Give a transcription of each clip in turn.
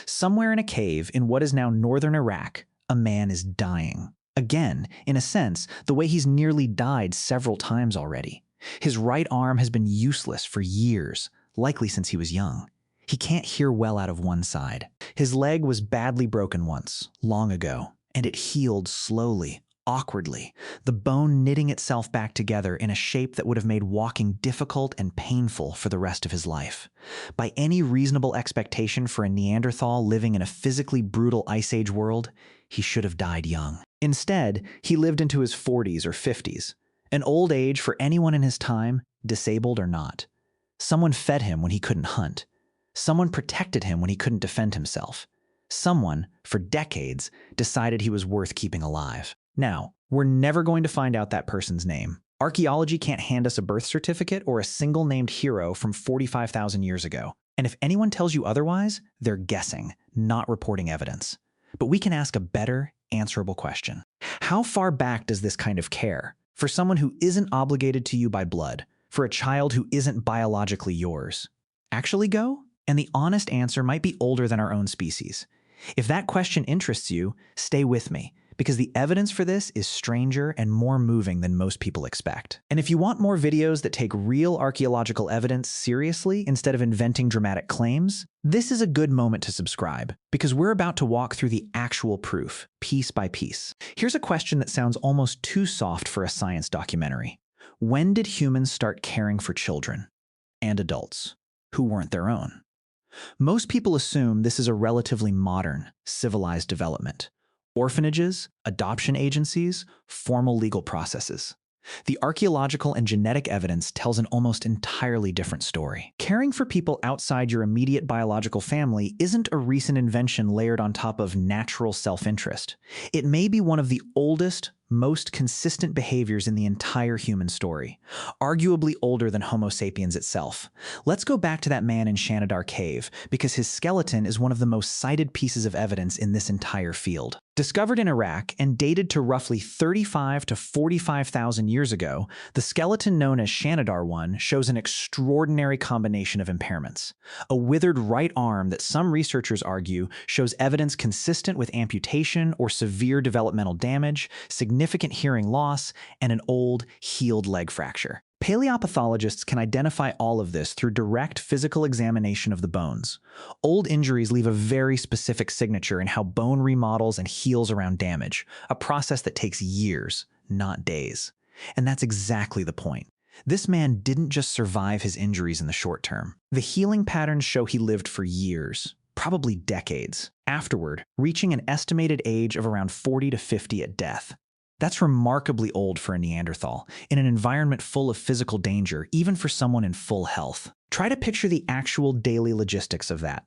Somewhere in a cave in what is now northern Iraq, a man is dying. Again, in a sense, the way he's nearly died several times already. His right arm has been useless for years, likely since he was young. He can't hear well out of one side. His leg was badly broken once, long ago, and it healed slowly, awkwardly, the bone knitting itself back together in a shape that would have made walking difficult and painful for the rest of his life. By any reasonable expectation for a Neanderthal living in a physically brutal Ice Age world, he should have died young. Instead, he lived into his 40s or 50s, an old age for anyone in his time, disabled or not. Someone fed him when he couldn't hunt. Someone protected him when he couldn't defend himself. Someone, for decades, decided he was worth keeping alive. Now, we're never going to find out that person's name. Archaeology can't hand us a birth certificate or a single named hero from 45,000 years ago. And if anyone tells you otherwise, they're guessing, not reporting evidence. But we can ask a better, answerable question. How far back does this kind of care, for someone who isn't obligated to you by blood, for a child who isn't biologically yours, actually go? And the honest answer might be older than our own species. If that question interests you, stay with me, because the evidence for this is stranger and more moving than most people expect. And if you want more videos that take real archaeological evidence seriously instead of inventing dramatic claims, this is a good moment to subscribe, because we're about to walk through the actual proof, piece by piece. Here's a question that sounds almost too soft for a science documentary. When did humans start caring for children and adults who weren't their own? Most people assume this is a relatively modern, civilized development. Orphanages, adoption agencies, formal legal processes. The archaeological and genetic evidence tells an almost entirely different story. Caring for people outside your immediate biological family isn't a recent invention layered on top of natural self-interest. It may be one of the oldest, most consistent behaviors in the entire human story, arguably older than Homo sapiens itself. Let's go back to that man in Shanidar cave, because his skeleton is one of the most cited pieces of evidence in this entire field. Discovered in Iraq and dated to roughly 35 to 45,000 years ago, the skeleton known as Shanidar 1 shows an extraordinary combination of impairments. A withered right arm that some researchers argue shows evidence consistent with amputation or severe developmental damage, significant hearing loss, and an old, healed leg fracture. Paleopathologists can identify all of this through direct physical examination of the bones. Old injuries leave a very specific signature in how bone remodels and heals around damage, a process that takes years, not days. And that's exactly the point. This man didn't just survive his injuries in the short term. The healing patterns show he lived for years, probably decades, afterward, reaching an estimated age of around 40 to 50 at death. That's remarkably old for a Neanderthal, in an environment full of physical danger, even for someone in full health. Try to picture the actual daily logistics of that.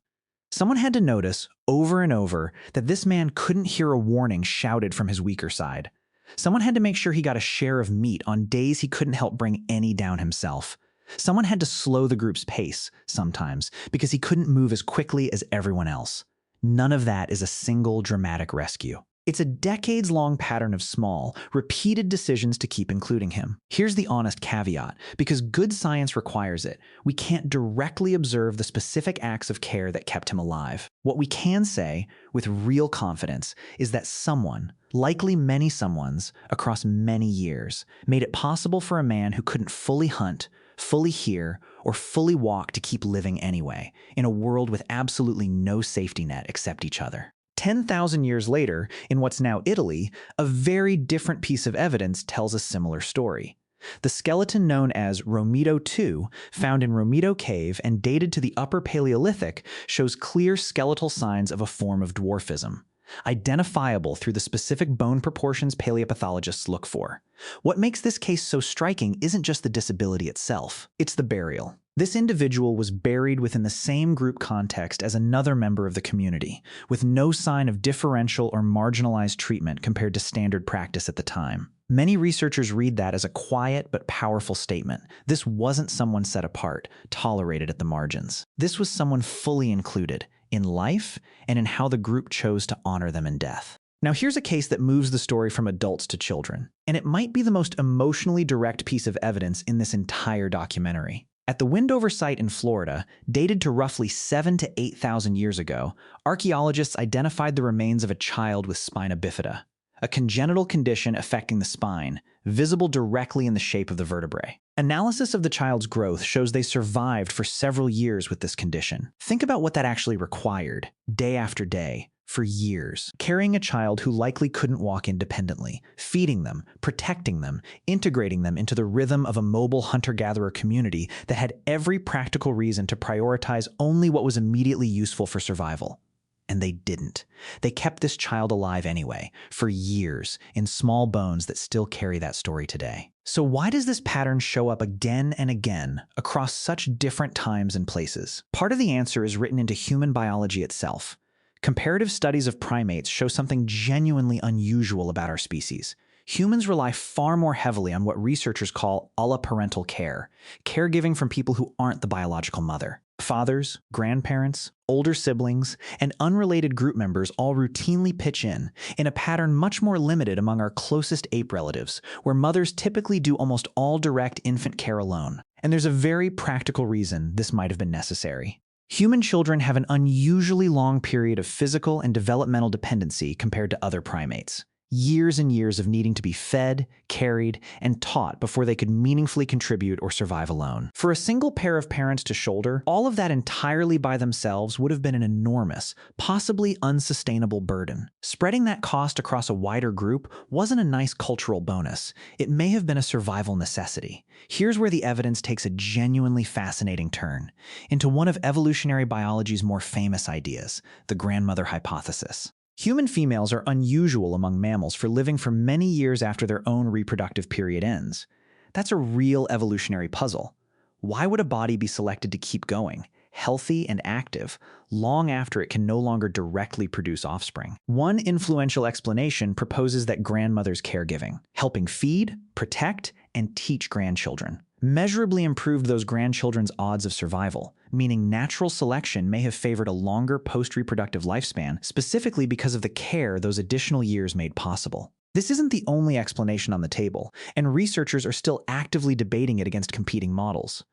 Someone had to notice, over and over, that this man couldn't hear a warning shouted from his weaker side. Someone had to make sure he got a share of meat on days he couldn't help bring any down himself. Someone had to slow the group's pace, sometimes, because he couldn't move as quickly as everyone else. None of that is a single dramatic rescue. It's a decades-long pattern of small, repeated decisions to keep including him. Here's the honest caveat, because good science requires it. We can't directly observe the specific acts of care that kept him alive. What we can say, with real confidence, is that someone, likely many someones, across many years, made it possible for a man who couldn't fully hunt, fully hear, or fully walk to keep living anyway, in a world with absolutely no safety net except each other. 10,000 years later, in what's now Italy, a very different piece of evidence tells a similar story. The skeleton known as Romito II, found in Romito Cave and dated to the Upper Paleolithic, shows clear skeletal signs of a form of dwarfism, identifiable through the specific bone proportions paleopathologists look for. What makes this case so striking isn't just the disability itself, it's the burial. This individual was buried within the same group context as another member of the community, with no sign of differential or marginalized treatment compared to standard practice at the time. Many researchers read that as a quiet but powerful statement. This wasn't someone set apart, tolerated at the margins. This was someone fully included, in life and in how the group chose to honor them in death. Now here's a case that moves the story from adults to children, and it might be the most emotionally direct piece of evidence in this entire documentary. At the Windover site in Florida, dated to roughly 7,000 to 8,000 years ago, archaeologists identified the remains of a child with spina bifida, a congenital condition affecting the spine, visible directly in the shape of the vertebrae. Analysis of the child's growth shows they survived for several years with this condition. Think about what that actually required, day after day, for years. Carrying a child who likely couldn't walk independently, feeding them, protecting them, integrating them into the rhythm of a mobile hunter-gatherer community that had every practical reason to prioritize only what was immediately useful for survival. And they didn't. They kept this child alive anyway, for years, in small bones that still carry that story today. So why does this pattern show up again and again across such different times and places? Part of the answer is written into human biology itself. Comparative studies of primates show something genuinely unusual about our species. Humans rely far more heavily on what researchers call alloparental care, caregiving from people who aren't the biological mother. Fathers, grandparents, older siblings, and unrelated group members all routinely pitch in a pattern much more limited among our closest ape relatives, where mothers typically do almost all direct infant care alone. And there's a very practical reason this might have been necessary. Human children have an unusually long period of physical and developmental dependency compared to other primates. Years and years of needing to be fed, carried, and taught before they could meaningfully contribute or survive alone. For a single pair of parents to shoulder, all of that entirely by themselves would have been an enormous, possibly unsustainable burden. Spreading that cost across a wider group wasn't a nice cultural bonus. It may have been a survival necessity. Here's where the evidence takes a genuinely fascinating turn, into one of evolutionary biology's more famous ideas, the grandmother hypothesis. Human females are unusual among mammals for living for many years after their own reproductive period ends. That's a real evolutionary puzzle. Why would a body be selected to keep going, healthy and active, long after it can no longer directly produce offspring? One influential explanation proposes that grandmother's caregiving, helping feed, protect, and teach grandchildren, measurably improved those grandchildren's odds of survival, meaning natural selection may have favored a longer post-reproductive lifespan specifically because of the care those additional years made possible. This isn't the only explanation on the table, and researchers are still actively debating it against competing models.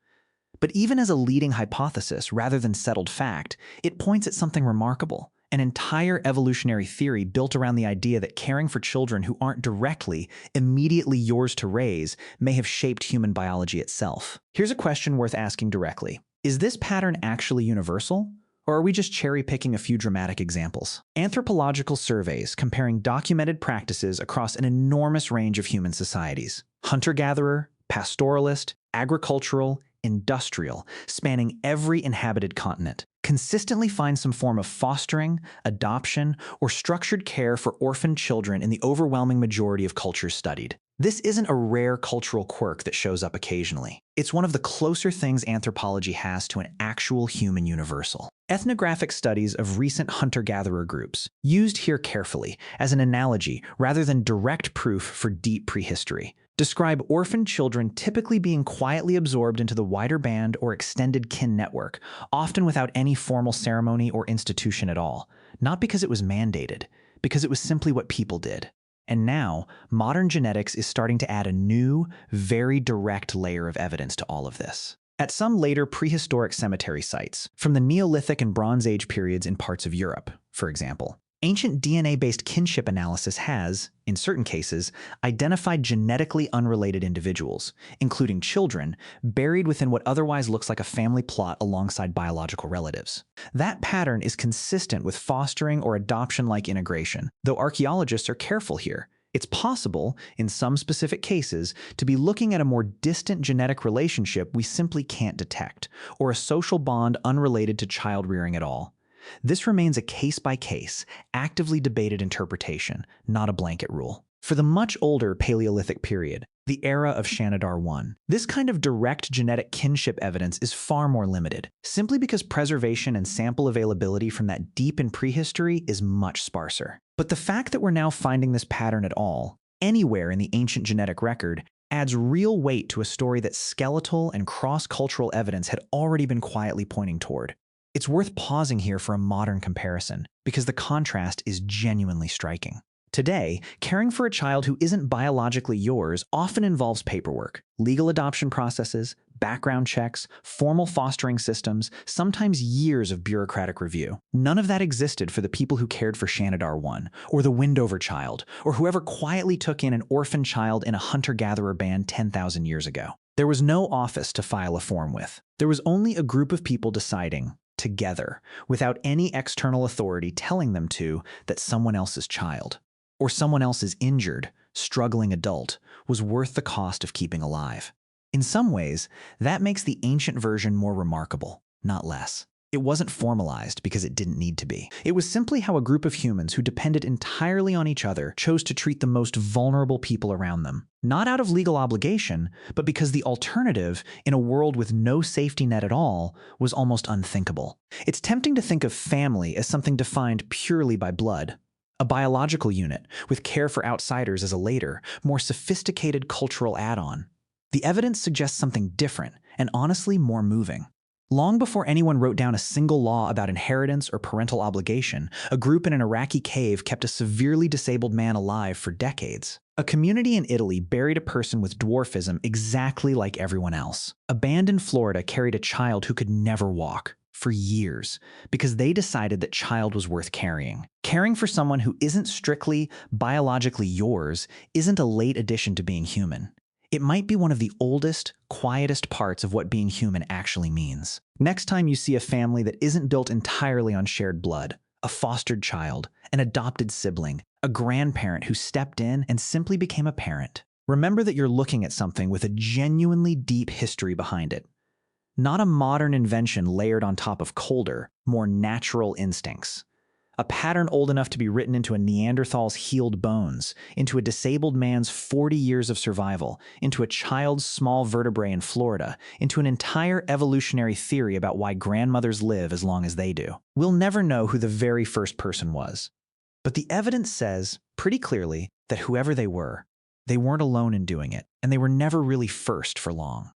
But even as a leading hypothesis rather than settled fact, it points at something remarkable. An entire evolutionary theory built around the idea that caring for children who aren't directly, immediately yours to raise may have shaped human biology itself. Here's a question worth asking directly. Is this pattern actually universal? Or are we just cherry-picking a few dramatic examples? Anthropological surveys comparing documented practices across an enormous range of human societies, hunter-gatherer, pastoralist, agricultural, industrial, spanning every inhabited continent, consistently find some form of fostering, adoption, or structured care for orphan children in the overwhelming majority of cultures studied. This isn't a rare cultural quirk that shows up occasionally. It's one of the closer things anthropology has to an actual human universal. Ethnographic studies of recent hunter-gatherer groups, used here carefully as an analogy rather than direct proof for deep prehistory, describe orphan children typically being quietly absorbed into the wider band or extended kin network, often without any formal ceremony or institution at all, not because it was mandated, because it was simply what people did. And now, modern genetics is starting to add a new, very direct layer of evidence to all of this. At some later prehistoric cemetery sites, from the Neolithic and Bronze Age periods in parts of Europe, for example, ancient DNA-based kinship analysis has, in certain cases, identified genetically unrelated individuals, including children, buried within what otherwise looks like a family plot alongside biological relatives. That pattern is consistent with fostering or adoption-like integration, though archaeologists are careful here. It's possible, in some specific cases, to be looking at a more distant genetic relationship we simply can't detect, or a social bond unrelated to child rearing at all. This remains a case-by-case, actively debated interpretation, not a blanket rule. For the much older Paleolithic period, the era of Shanidar I, this kind of direct genetic kinship evidence is far more limited, simply because preservation and sample availability from that deep in prehistory is much sparser. But the fact that we're now finding this pattern at all, anywhere in the ancient genetic record, adds real weight to a story that skeletal and cross-cultural evidence had already been quietly pointing toward. It's worth pausing here for a modern comparison, because the contrast is genuinely striking. Today, caring for a child who isn't biologically yours often involves paperwork, legal adoption processes, background checks, formal fostering systems, sometimes years of bureaucratic review. None of that existed for the people who cared for Shanidar 1, or the Windover Child, or whoever quietly took in an orphan child in a hunter-gatherer band 10,000 years ago. There was no office to file a form with. There was only a group of people deciding, together, without any external authority telling them to, that someone else's child, or someone else's injured, struggling adult, was worth the cost of keeping alive. In some ways, that makes the ancient version more remarkable, not less. It wasn't formalized because it didn't need to be. It was simply how a group of humans who depended entirely on each other chose to treat the most vulnerable people around them. Not out of legal obligation, but because the alternative, in a world with no safety net at all, was almost unthinkable. It's tempting to think of family as something defined purely by blood. A biological unit, with care for outsiders as a later, more sophisticated cultural add-on. The evidence suggests something different, and honestly more moving. Long before anyone wrote down a single law about inheritance or parental obligation, a group in an Iraqi cave kept a severely disabled man alive for decades. A community in Italy buried a person with dwarfism exactly like everyone else. A band in Florida carried a child who could never walk, for years, because they decided that child was worth carrying. Caring for someone who isn't strictly, biologically yours isn't a late addition to being human. It might be one of the oldest, quietest parts of what being human actually means. Next time you see a family that isn't built entirely on shared blood, a fostered child, an adopted sibling, a grandparent who stepped in and simply became a parent, remember that you're looking at something with a genuinely deep history behind it. Not a modern invention layered on top of colder, more natural instincts. A pattern old enough to be written into a Neanderthal's healed bones, into a disabled man's 40 years of survival, into a child's small vertebrae in Florida, into an entire evolutionary theory about why grandmothers live as long as they do. We'll never know who the very first person was. But the evidence says, pretty clearly, that whoever they weren't alone in doing it, and they were never really first for long.